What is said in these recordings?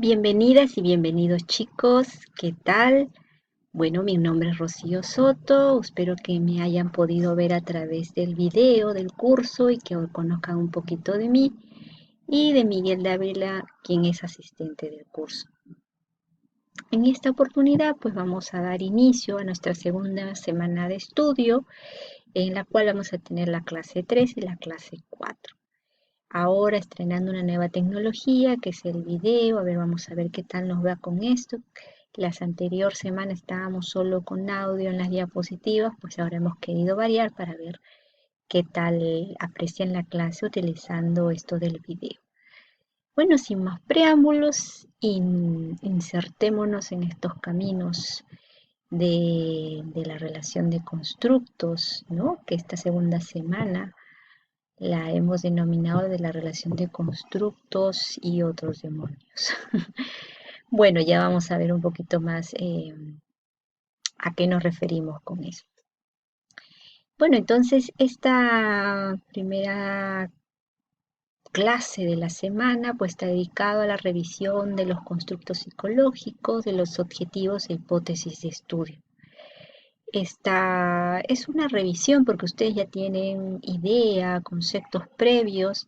Bienvenidas y bienvenidos chicos, ¿qué tal? Bueno, mi nombre es Rocío Soto, espero que me hayan podido ver a través del video del curso y que hoy conozcan un poquito de mí y de Miguel Dávila, quien es asistente del curso. En esta oportunidad pues vamos a dar inicio a nuestra segunda semana de estudio en la cual vamos a tener la clase 3 y la clase 4. Ahora estrenando una nueva tecnología que es el video. A ver, vamos a ver qué tal nos va con esto. Las anteriores semanas estábamos solo con audio en las diapositivas, pues ahora hemos querido variar para ver qué tal aprecian la clase utilizando esto del video. Bueno, sin más preámbulos, insertémonos en estos caminos de la relación de constructos, ¿no? Que esta segunda semana la hemos denominado de la relación de constructos y otros demonios. Bueno, ya vamos a ver un poquito más a qué nos referimos con eso. Bueno, entonces esta primera clase de la semana pues está dedicado a la revisión de los constructos psicológicos, de los objetivos e hipótesis de estudio. Esta es una revisión porque ustedes ya tienen idea, conceptos previos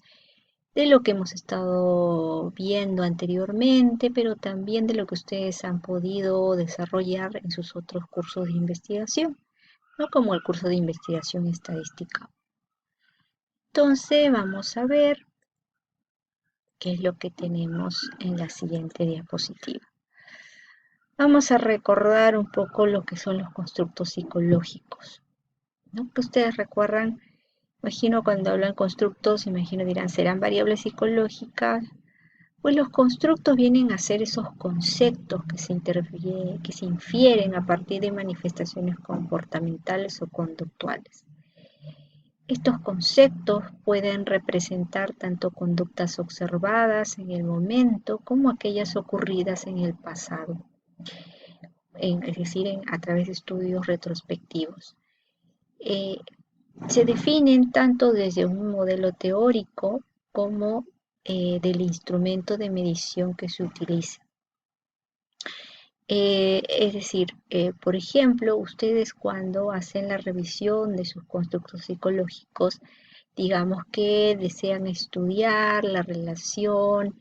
de lo que hemos estado viendo anteriormente, pero también de lo que ustedes han podido desarrollar en sus otros cursos de investigación, ¿no? Como el curso de investigación estadística. Entonces vamos a ver qué es lo que tenemos en la siguiente diapositiva. Vamos a recordar un poco lo que son los constructos psicológicos, ¿no? Que ustedes recuerdan, imagino cuando hablan constructos, imagino dirán, ¿serán variables psicológicas? Pues los constructos vienen a ser esos conceptos que se infieren a partir de manifestaciones comportamentales o conductuales. Estos conceptos pueden representar tanto conductas observadas en el momento como aquellas ocurridas en el pasado, es decir, a través de estudios retrospectivos. Eh, Se definen tanto desde un modelo teórico como del instrumento de medición que se utiliza. Es decir, por ejemplo, ustedes cuando hacen la revisión de sus constructos psicológicos, digamos que desean estudiar la relación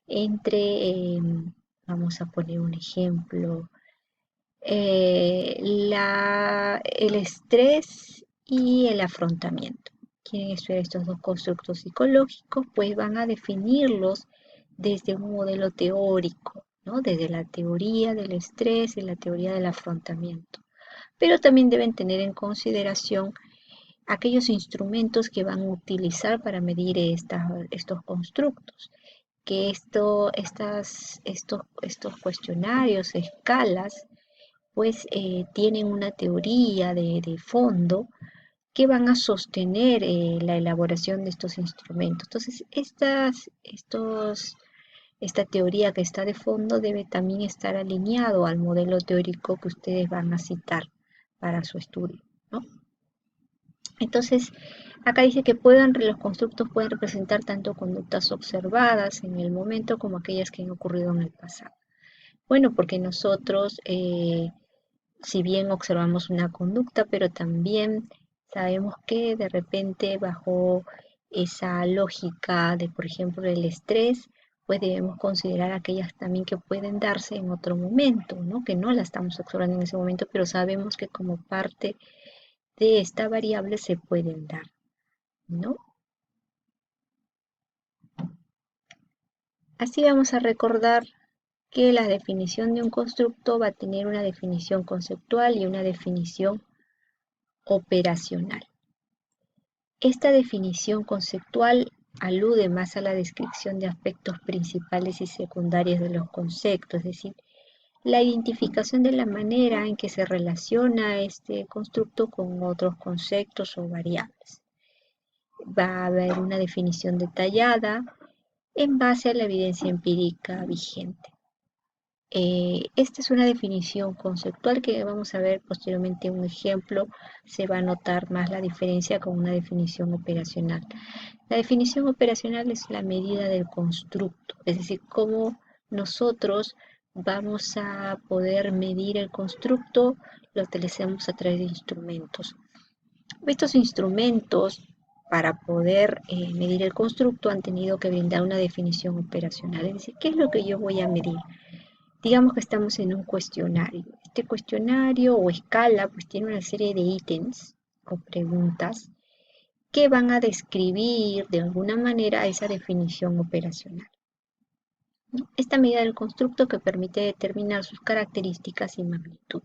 entre, vamos a poner un ejemplo, el estrés y el afrontamiento. Quieren estudiar estos dos constructos psicológicos, pues van a definirlos desde un modelo teórico, ¿no? Desde la teoría del estrés y la teoría del afrontamiento. Pero también deben tener en consideración aquellos instrumentos que van a utilizar para medir estos constructos, que estos cuestionarios, escalas, pues tienen una teoría de fondo que van a sostener la elaboración de estos instrumentos. Entonces, esta teoría que está de fondo debe también estar alineado al modelo teórico que ustedes van a citar para su estudio, ¿no? Entonces, acá dice que los constructos pueden representar tanto conductas observadas en el momento como aquellas que han ocurrido en el pasado. Bueno, porque nosotros, si bien observamos una conducta, pero también sabemos que de repente bajo esa lógica de, por ejemplo, el estrés, pues debemos considerar aquellas también que pueden darse en otro momento, ¿no? Que no la estamos observando en ese momento, pero sabemos que como parte de esta variable se pueden dar, ¿no? Así vamos a recordar que la definición de un constructo va a tener una definición conceptual y una definición operacional. Esta definición conceptual alude más a la descripción de aspectos principales y secundarios de los conceptos, es decir, la identificación de la manera en que se relaciona este constructo con otros conceptos o variables. Va a haber una definición detallada en base a la evidencia empírica vigente. Esta es una definición conceptual que vamos a ver posteriormente un ejemplo. Se va a notar más la diferencia con una definición operacional. La definición operacional es la medida del constructo, es decir, cómo nosotros vamos a poder medir el constructo, lo utilizamos a través de instrumentos. Estos instrumentos, para poder medir el constructo, han tenido que brindar una definición operacional. Es decir, ¿qué es lo que yo voy a medir? Digamos que estamos en un cuestionario. Este cuestionario o escala pues tiene una serie de ítems o preguntas que van a describir de alguna manera esa definición operacional, ¿no? Esta medida del constructo que permite determinar sus características y magnitud.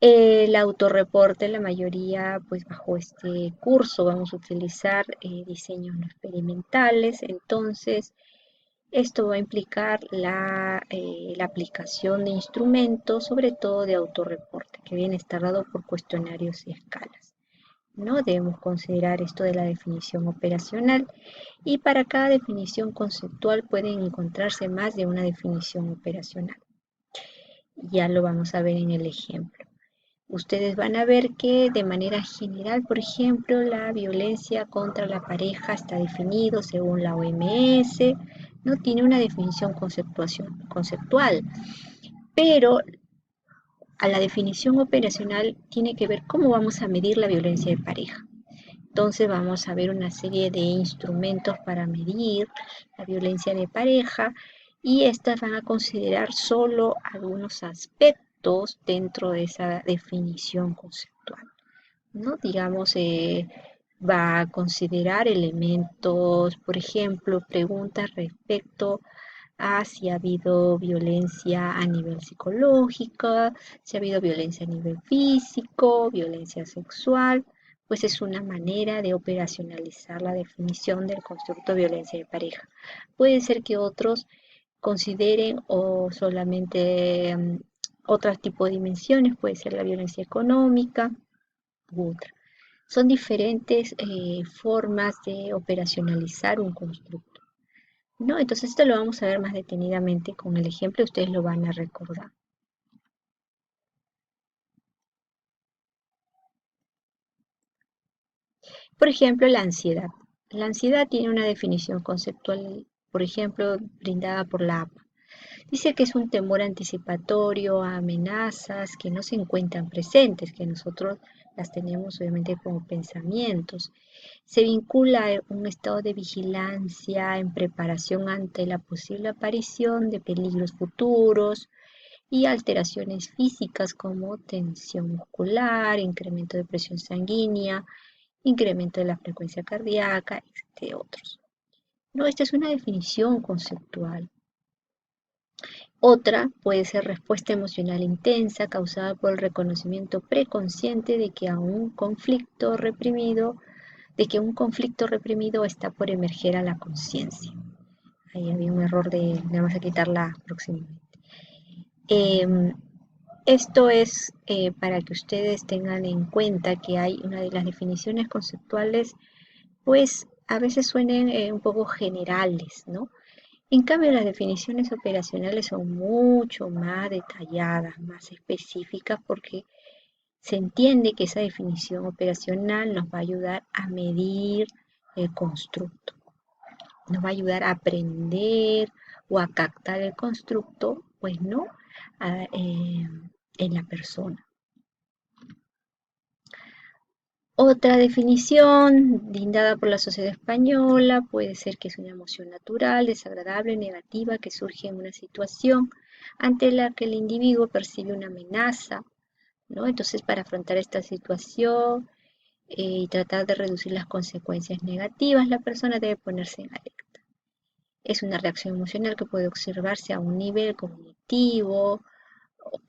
El autorreporte, la mayoría, pues bajo este curso vamos a utilizar diseños no experimentales, entonces esto va a implicar la aplicación de instrumentos, sobre todo de autorreporte, que viene estar dado por cuestionarios y escalas. ¿No? Debemos considerar esto de la definición operacional y para cada definición conceptual pueden encontrarse más de una definición operacional. Ya lo vamos a ver en el ejemplo. Ustedes van a ver que de manera general, por ejemplo, la violencia contra la pareja está definido según la OMS, no tiene una definición conceptual, pero a la definición operacional tiene que ver cómo vamos a medir la violencia de pareja. Entonces vamos a ver una serie de instrumentos para medir la violencia de pareja y estas van a considerar solo algunos aspectos dentro de esa definición conceptual, ¿no? Digamos, va a considerar elementos, por ejemplo, preguntas respecto a si ha habido violencia a nivel psicológico, si ha habido violencia a nivel físico, violencia sexual, pues es una manera de operacionalizar la definición del concepto de violencia de pareja. Puede ser que otros consideren o solamente otro tipo de dimensiones, puede ser la violencia económica u otra. Son diferentes formas de operacionalizar un constructo, ¿no? Entonces esto lo vamos a ver más detenidamente con el ejemplo, ustedes lo van a recordar. Por ejemplo, la ansiedad. La ansiedad tiene una definición conceptual, por ejemplo, brindada por la APA. Dice que es un temor anticipatorio a amenazas que no se encuentran presentes, que nosotros las tenemos obviamente como pensamientos. Se vincula a un estado de vigilancia en preparación ante la posible aparición de peligros futuros y alteraciones físicas como tensión muscular, incremento de presión sanguínea, incremento de la frecuencia cardíaca, entre otros. No, esta es una definición conceptual. Otra puede ser respuesta emocional intensa causada por el reconocimiento preconsciente de que un conflicto reprimido está por emerger a la conciencia. Ahí había un error le vamos a quitar la próximamente. Esto es para que ustedes tengan en cuenta que hay una de las definiciones conceptuales, pues a veces suenen un poco generales, ¿no? En cambio, las definiciones operacionales son mucho más detalladas, más específicas, porque se entiende que esa definición operacional nos va a ayudar a medir el constructo, nos va a ayudar a aprender o a captar el constructo, pues no, en la persona. Otra definición brindada por la sociedad española puede ser que es una emoción natural, desagradable, negativa, que surge en una situación ante la que el individuo percibe una amenaza, ¿no? Entonces, para afrontar esta situación y tratar de reducir las consecuencias negativas, la persona debe ponerse en alerta. Es una reacción emocional que puede observarse a un nivel cognitivo,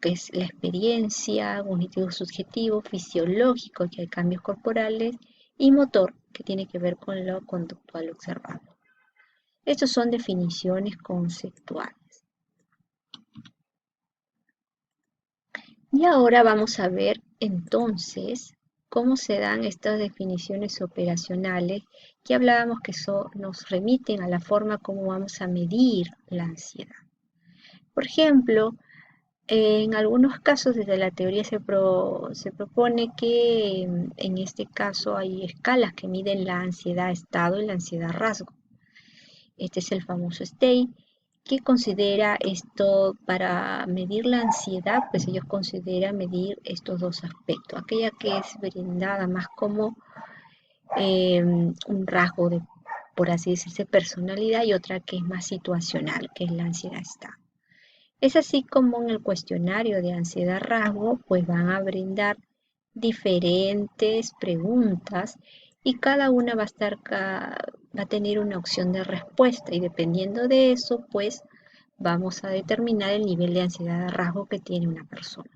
que es la experiencia, cognitivo subjetivo, fisiológico, que hay cambios corporales, y motor, que tiene que ver con lo conductual observable. Estas son definiciones conceptuales. Y ahora vamos a ver entonces cómo se dan estas definiciones operacionales que hablábamos que nos remiten a la forma como vamos a medir la ansiedad. Por ejemplo, en algunos casos desde la teoría se propone que en este caso hay escalas que miden la ansiedad estado y la ansiedad rasgo. Este es el famoso STAI, ¿Qué considera esto para medir la ansiedad? Pues ellos consideran medir estos dos aspectos. Aquella que es brindada más como un rasgo de, por así decirse, personalidad y otra que es más situacional, que es la ansiedad está. Es así como en el cuestionario de ansiedad rasgo, pues van a brindar diferentes preguntas y cada una va a tener una opción de respuesta y dependiendo de eso, pues vamos a determinar el nivel de ansiedad de rasgo que tiene una persona,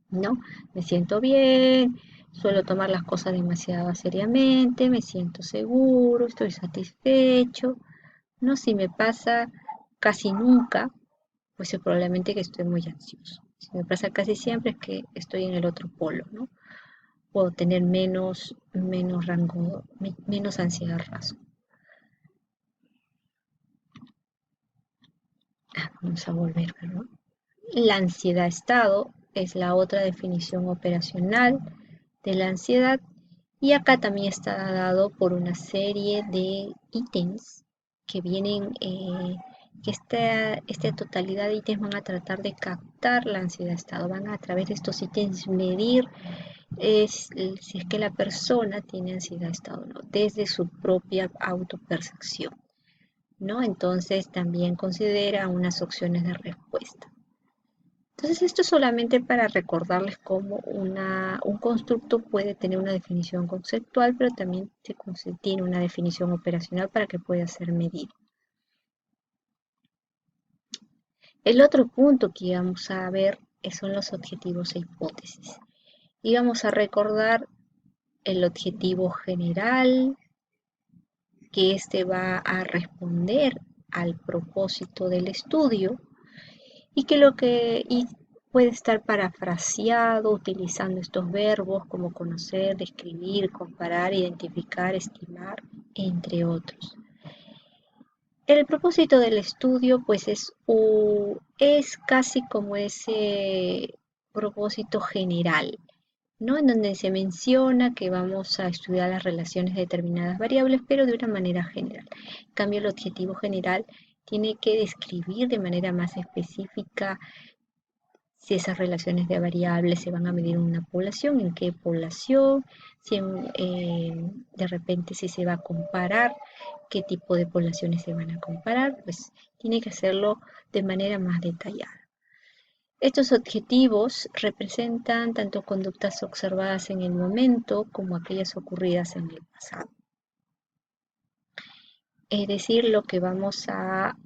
¿no? Me siento bien, suelo tomar las cosas demasiado seriamente, me siento seguro, estoy satisfecho, ¿no? Si me pasa casi nunca, pues es probablemente que estoy muy ansioso. Si me pasa casi siempre es que estoy en el otro polo, ¿no? Puedo tener menos rango, menos ansiedad rasgo. Vamos a volver, ¿verdad? La ansiedad estado es la otra definición operacional de la ansiedad y acá también está dado por una serie de ítems que vienen, que esta totalidad de ítems van a tratar de captar la ansiedad estado, van a través de estos ítems medir si es que la persona tiene ansiedad estado o no, desde su propia autopercepción, ¿no? Entonces también considera unas opciones de respuesta. Entonces, esto es solamente para recordarles cómo un constructo puede tener una definición conceptual, pero también tiene una definición operacional para que pueda ser medido. El otro punto que vamos a ver son los objetivos e hipótesis. Y vamos a recordar el objetivo general, que este va a responder al propósito del estudio y que puede estar parafraseado utilizando estos verbos como conocer, describir, comparar, identificar, estimar, entre otros. El propósito del estudio pues es casi como ese propósito general, ¿no? En donde se menciona que vamos a estudiar las relaciones de determinadas variables, pero de una manera general. En cambio, el objetivo general tiene que describir de manera más específica si esas relaciones de variables se van a medir en una población, en qué población, si de repente si se va a comparar, qué tipo de poblaciones se van a comparar, pues tiene que hacerlo de manera más detallada. Estos objetivos representan tanto conductas observadas en el momento como aquellas ocurridas en el pasado. Es decir, lo que vamos a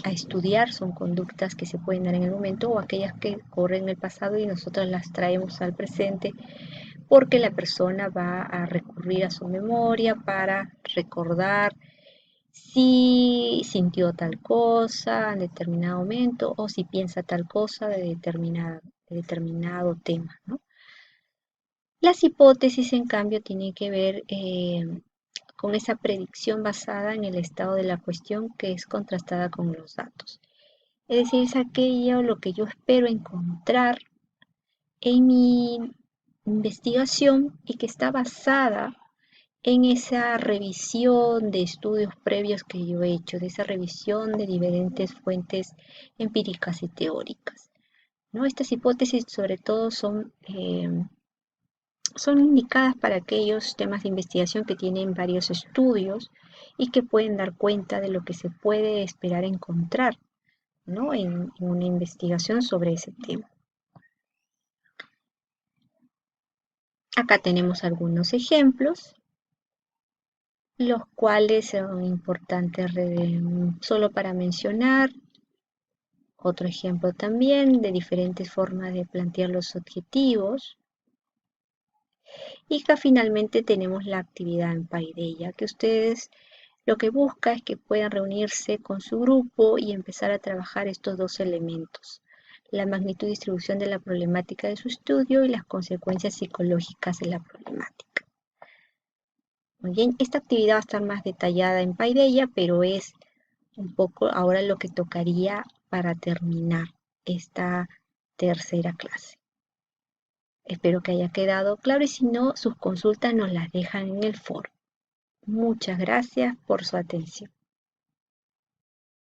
estudiar son conductas que se pueden dar en el momento o aquellas que ocurren en el pasado y nosotros las traemos al presente porque la persona va a recurrir a su memoria para recordar si sintió tal cosa en determinado momento o si piensa tal cosa de determinado tema, ¿no? Las hipótesis, en cambio, tienen que ver con esa predicción basada en el estado de la cuestión que es contrastada con los datos. Es decir, es aquello lo que yo espero encontrar en mi investigación y que está basada en esa revisión de estudios previos que yo he hecho, de esa revisión de diferentes fuentes empíricas y teóricas, ¿no? Estas hipótesis sobre todo son indicadas para aquellos temas de investigación que tienen varios estudios y que pueden dar cuenta de lo que se puede esperar encontrar, ¿no? en una investigación sobre ese tema. Acá tenemos algunos ejemplos, los cuales son importantes solo para mencionar. Otro ejemplo también de diferentes formas de plantear los objetivos. Y acá finalmente tenemos la actividad en Paideia, que ustedes lo que busca es que puedan reunirse con su grupo y empezar a trabajar estos dos elementos, la magnitud y distribución de la problemática de su estudio y las consecuencias psicológicas de la problemática. Muy bien, esta actividad va a estar más detallada en Paideia, pero es un poco ahora lo que tocaría para terminar esta tercera clase. Espero que haya quedado claro y si no, sus consultas nos las dejan en el foro. Muchas gracias por su atención.